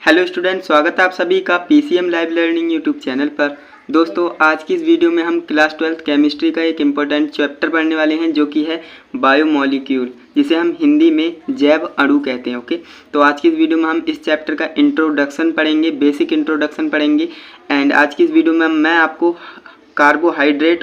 Hello student, स्वागत है आप सभी का PCM live learning YouTube channel पर। दोस्तों, आज की इस वीडियो में हम क्लास 12th केमिस्ट्री का एक इम्पोर्टेंट चैप्टर पढ़ने वाले हैं जो कि है बायोमोलिक्यूल, जिसे हम हिंदी में जैव अणु कहते हैं। ओके, तो आज की इस वीडियो में हम इस चैप्टर का इंट्रोडक्शन पढ़ेंगे, बेसिक इंट्रोडक्शन पढ़ेंगे। एंड आज की इस वीडियो में मैं आपको कार्बोहाइड्रेट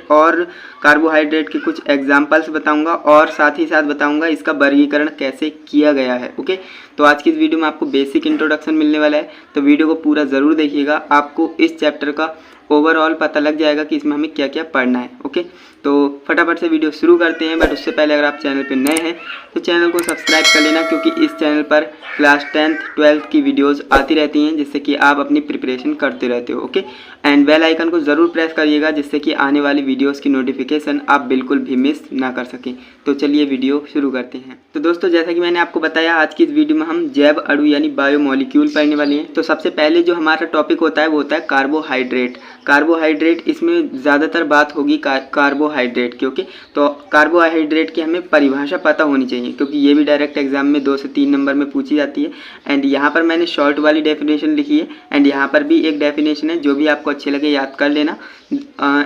के कुछ एग्जाम्पल्स बताऊंगा और साथ ही साथ बताऊंगा इसका वर्गीकरण कैसे किया गया है। ओके, तो आज की इस वीडियो में आपको बेसिक इंट्रोडक्शन मिलने वाला है, तो वीडियो को पूरा ज़रूर देखिएगा। आपको इस चैप्टर का ओवरऑल पता लग जाएगा कि इसमें हमें क्या क्या पढ़ना है। ओके, तो फटाफट से वीडियो शुरू करते हैं। बट उससे पहले अगर आप चैनल पर नए हैं तो चैनल को सब्सक्राइब कर लेना, क्योंकि इस चैनल पर क्लास 10th 12th की वीडियोस आती रहती हैं, जिससे कि आप अपनी प्रिपरेशन करते रहते हो। ओके, एंड बेल आइकन को ज़रूर प्रेस करिएगा, जिससे कि आने वाली वीडियोस की नोटिफिकेशन आप बिल्कुल भी मिस ना कर सकें। तो चलिए वीडियो शुरू करते हैं। तो दोस्तों, जैसा कि मैंने आपको बताया, आज की इस वीडियो में हम जैव अणु यानी बायोमोलिक्यूल पढ़ने वाले हैं। तो सबसे पहले जो हमारा टॉपिक होता है वो होता है कार्बोहाइड्रेट। कार्बोहाइड्रेट, इसमें ज़्यादातर बात होगी कार्बोहाइड्रेट की। ओके, तो कार्बोहाइड्रेट की हमें परिभाषा पता होनी चाहिए, क्योंकि ये भी डायरेक्ट एग्जाम में 2 से 3 नंबर में पूछी जाती है। एंड यहाँ पर मैंने शॉर्ट वाली डेफिनेशन लिखी है, एंड यहाँ पर भी एक डेफिनेशन है, जो भी आपको अच्छे लगे याद कर लेना।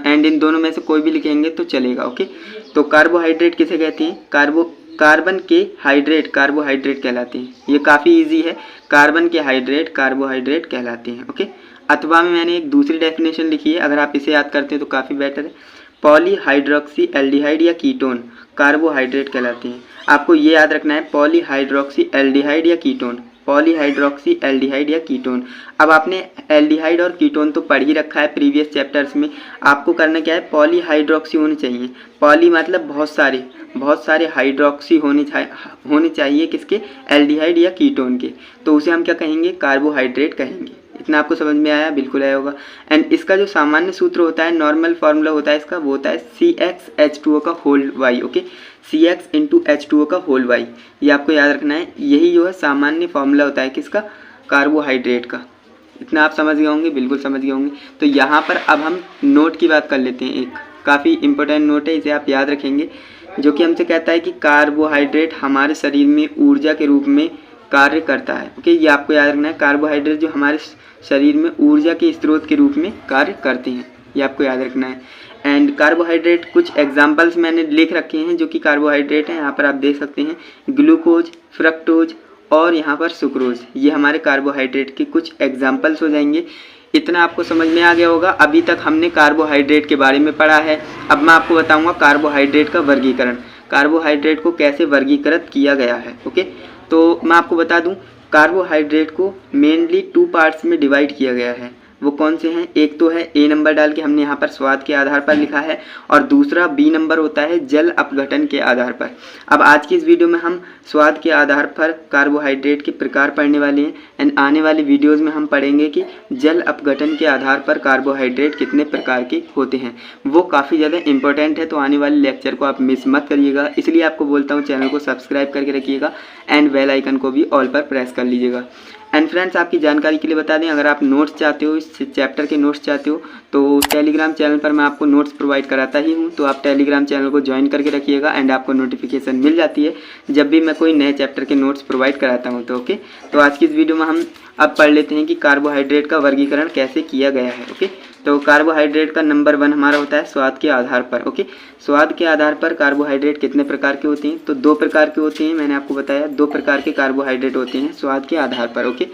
एंड इन दोनों में से कोई भी लिखेंगे तो चलेगा। ओके, तो कार्बोहाइड्रेट किसे कहते हैं? कार्बन के हाइड्रेट कार्बोहाइड्रेट कहलाते हैं। ये काफ़ी इजी है, कार्बन के हाइड्रेट कार्बोहाइड्रेट कहलाते हैं। ओके, अथवा में मैंने एक दूसरी डेफिनेशन लिखी है, अगर आप इसे याद करते हैं तो काफ़ी बेटर है। पॉलीहाइड्रोक्सी एल्डिहाइड या कीटोन कार्बोहाइड्रेट कहलाते हैं। आपको ये याद रखना है, पॉलीहाइड्रोक्सी एल्डिहाइड या कीटोन, पॉलीहाइड्रोक्सी एल्डिहाइड या कीटोन। अब आपने एल्डिहाइड और कीटोन तो पढ़ ही रखा है प्रीवियस चैप्टर्स में। आपको करना क्या है, पॉलीहाइड्रोक्सी होनी चाहिए। पॉली मतलब बहुत सारे हाइड्रोक्सी होने चाहिए किसके? एल्डिहाइड या कीटोन के। तो उसे हम क्या कहेंगे? कार्बोहाइड्रेट कहेंगे। इतना आपको समझ में आया? बिल्कुल आया होगा। एंड इसका जो सामान्य सूत्र होता है, नॉर्मल फार्मूला होता है इसका, वो होता है CxH2O का whole Y. Okay, CX × H2O का होल वाई, ये आपको याद रखना है। यही जो है सामान्य फार्मूला होता है किसका? कार्बोहाइड्रेट का। इतना आप समझ गए होंगे, बिल्कुल समझ गए होंगे। तो यहाँ पर अब हम नोट की बात कर लेते हैं। एक काफ़ी इंपॉर्टेंट नोट है, इसे आप याद रखेंगे, जो कि हमसे कहता है कि कार्बोहाइड्रेट हमारे शरीर में ऊर्जा के रूप में कार्य करता है। ओके, ये आपको याद रखना है। कार्बोहाइड्रेट जो हमारे शरीर में ऊर्जा के स्रोत के रूप में कार्य करते हैं, ये आपको याद रखना है। एंड कार्बोहाइड्रेट कुछ एग्जांपल्स मैंने लिख रखे हैं जो कि कार्बोहाइड्रेट हैं। यहाँ पर आप देख सकते हैं, ग्लूकोज, फ्रक्टोज और यहाँ पर सुक्रोज, ये हमारे कार्बोहाइड्रेट के कुछ एग्जाम्पल्स हो जाएंगे। इतना आपको समझ में आ गया होगा। अभी तक हमने कार्बोहाइड्रेट के बारे में पढ़ा है। अब मैं आपको बताऊँगा कार्बोहाइड्रेट का वर्गीकरण, कार्बोहाइड्रेट को कैसे वर्गीकृत किया गया है। ओके, तो मैं आपको बता दूं, कार्बोहाइड्रेट को मेनली 2 पार्ट्स में डिवाइड किया गया है। वो कौन से हैं? एक तो है A नंबर डाल के हमने यहाँ पर स्वाद के आधार पर लिखा है, और दूसरा B नंबर होता है जल अपघटन के आधार पर। अब आज की इस वीडियो में हम स्वाद के आधार पर कार्बोहाइड्रेट के प्रकार पढ़ने वाले हैं। एंड आने वाली वीडियोज़ में हम पढ़ेंगे कि जल अपघटन के आधार पर कार्बोहाइड्रेट कितने प्रकार के होते हैं। वो काफ़ी ज़्यादा इंपॉर्टेंट है, तो आने वाले लेक्चर को आप मिस मत करिएगा। इसलिए आपको बोलता हूँ, चैनल को सब्सक्राइब करके रखिएगा एंड बेल आइकन को भी ऑल पर प्रेस कर लीजिएगा। एंड फ्रेंड्स, आपकी जानकारी के लिए बता दें, अगर आप नोट्स चाहते हो, इस चैप्टर के नोट्स चाहते हो, तो टेलीग्राम चैनल पर मैं आपको नोट्स प्रोवाइड कराता ही हूँ। तो आप टेलीग्राम चैनल को ज्वाइन करके रखिएगा, एंड आपको नोटिफिकेशन मिल जाती है जब भी मैं कोई नए चैप्टर के नोट्स प्रोवाइड कराता हूँ। तो ओके, तो आज की इस वीडियो में हम अब पढ़ लेते हैं कि कार्बोहाइड्रेट का वर्गीकरण कैसे किया गया है। ओके, तो कार्बोहाइड्रेट का नंबर 1 हमारा होता है स्वाद के आधार पर। ओके, स्वाद के आधार पर कार्बोहाइड्रेट कितने प्रकार के होते हैं? तो 2 प्रकार के होते हैं। मैंने आपको बताया 2 प्रकार के कार्बोहाइड्रेट होते हैं स्वाद के आधार पर। ओके,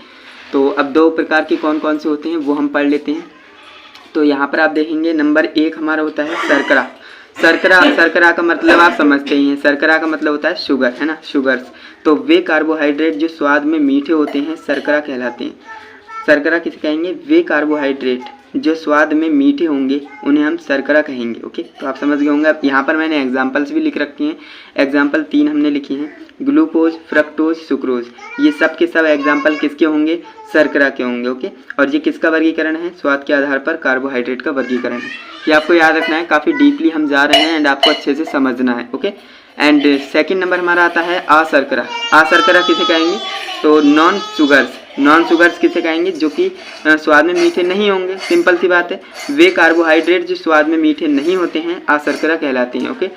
तो अब 2 प्रकार के कौन कौन से होते हैं वो हम पढ़ लेते हैं। तो यहाँ पर आप देखेंगे, नंबर 1 हमारा होता है शर्करा। शर्करा का मतलब आप समझते ही हैं, शर्करा का मतलब होता है शुगर, है ना, शुगर्स। तो वे कार्बोहाइड्रेट जो स्वाद में मीठे होते हैं शर्करा कहलाते हैं। शर्करा किसे कहेंगे? वे कार्बोहाइड्रेट जो स्वाद में मीठे होंगे उन्हें हम शर्करा कहेंगे। ओके, तो आप समझ गए होंगे। अब यहाँ पर मैंने एग्जाम्पल्स भी लिख रखे हैं। एग्जाम्पल 3 हमने लिखे हैं, ग्लूकोज, फ्रक्टोज, सुक्रोज। ये सब के सब एग्जाम्पल किसके होंगे? शर्करा के होंगे। ओके, और ये किसका वर्गीकरण है? स्वाद के आधार पर कार्बोहाइड्रेट का वर्गीकरण है। ये आपको याद रखना है, काफ़ी डीपली हम जा रहे हैं एंड आपको अच्छे से समझना है। ओके, एंड सेकेंड नंबर हमारा आता है अशर्करा। अशर्करा किसे कहेंगे? तो नॉन शुगर्स किसे कहेंगे? जो कि स्वाद में मीठे नहीं होंगे। सिंपल सी बात है, वे कार्बोहाइड्रेट जो स्वाद में मीठे नहीं होते हैं अशर्करा कहलाते हैं। ओके,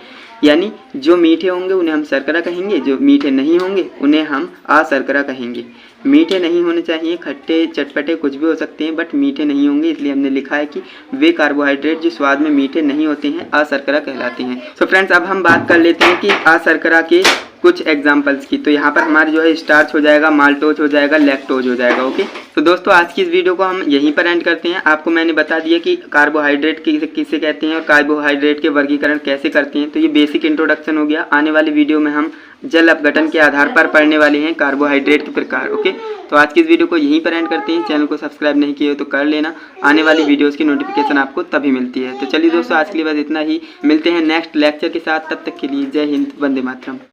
यानी जो मीठे होंगे उन्हें हम शर्करा कहेंगे, जो मीठे नहीं होंगे उन्हें हम अशर्करा कहेंगे। मीठे नहीं होने चाहिए, खट्टे चटपटे कुछ भी हो सकते हैं बट मीठे नहीं होंगे, इसलिए हमने लिखा है कि वे कार्बोहाइड्रेट जो स्वाद में मीठे नहीं होते हैं अशर्करा कहलाते हैं। सो फ्रेंड्स, अब हम बात कर लेते हैं कि अशर्करा के कुछ एग्जाम्पल्स की। तो यहाँ पर हमारे जो है स्टार्च हो जाएगा, माल्टोज हो जाएगा, लैक्टोज हो जाएगा। ओके, तो दोस्तों आज की इस वीडियो को हम यहीं पर एंड करते हैं। आपको मैंने बता दिया कि कार्बोहाइड्रेट किसे कहते हैं और कार्बोहाइड्रेट के वर्गीकरण कैसे करते हैं। तो ये बेसिक इंट्रोडक्शन हो गया। आने वाली वीडियो में हम जल अपघटन के आधार पर पढ़ने वाले हैं कार्बोहाइड्रेट के प्रकार। ओके, तो आज की इस वीडियो को यहीं पर एंड करते हैं। चैनल को सब्सक्राइब नहीं किए हो तो कर लेना, आने वाली वीडियोस की नोटिफिकेशन आपको तभी मिलती है। तो चलिए दोस्तों, आज के लिए बस इतना ही। मिलते हैं नेक्स्ट लेक्चर के साथ, तब तक के लिए जय हिंद, वंदे मातरम।